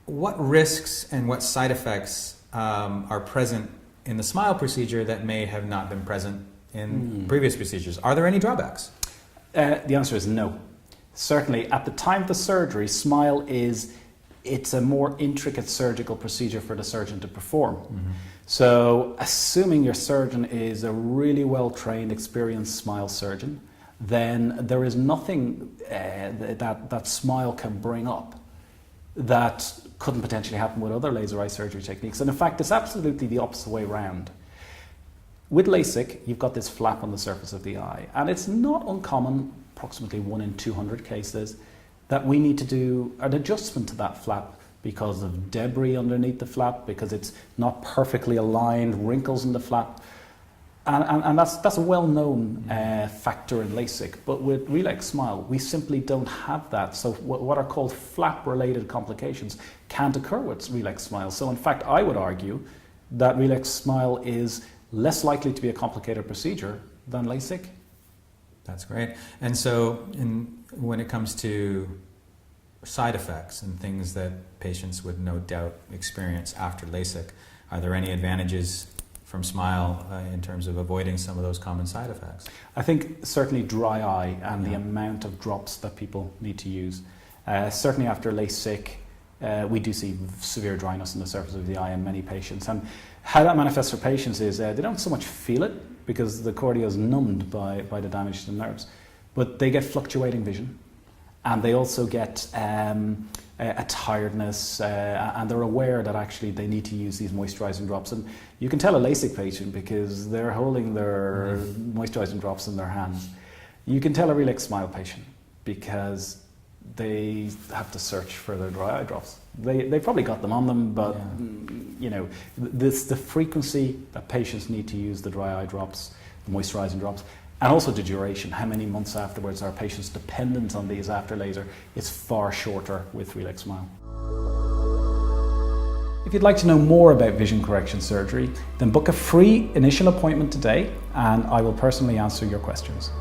What risks and what side effects are present in the SMILE procedure that may have not been present in previous procedures? Are there any drawbacks? The answer is no. Certainly, at the time of the surgery, SMILE it's a more intricate surgical procedure for the surgeon to perform. So, assuming your surgeon is a really well-trained, experienced SMILE surgeon, then there is nothing that SMILE can bring up that couldn't potentially happen with other laser eye surgery techniques. And in fact, it's absolutely the opposite way around. With LASIK, you've got this flap on the surface of the eye, and it's not uncommon, approximately 1 in 200 cases, that we need to do an adjustment to that flap because of debris underneath the flap, because it's not perfectly aligned, wrinkles in the flap. And that's a well-known factor in LASIK. But with RELAX SMILE, we simply don't have that. So what are called flap-related complications can't occur with RELAX SMILE. So in fact, I would argue that RELAX SMILE is less likely to be a complicated procedure than LASIK. That's great. And so when it comes to side effects and things that patients would no doubt experience after LASIK, are there any advantages from SMILE in terms of avoiding some of those common side effects? I think certainly dry eye and the amount of drops that people need to use. Certainly after LASIK, we do see severe dryness in the surface of the eye in many patients. And how that manifests for patients is they don't so much feel it because the cornea is numbed by the damage to the nerves, but they get fluctuating vision, and they also get a tiredness, and they're aware that actually they need to use these moisturizing drops. And you can tell a LASIK patient because they're holding their moisturizing drops in their hands. You can tell a RELAX SMILE patient because they have to search for their dry eye drops. They probably got them on them, but you know, the frequency that patients need to use the dry eye drops, the moisturizing drops, and also the duration, how many months afterwards are patients dependent on these after laser, is far shorter with RELAX SMILE. If you'd like to know more about vision correction surgery, then book a free initial appointment today and I will personally answer your questions.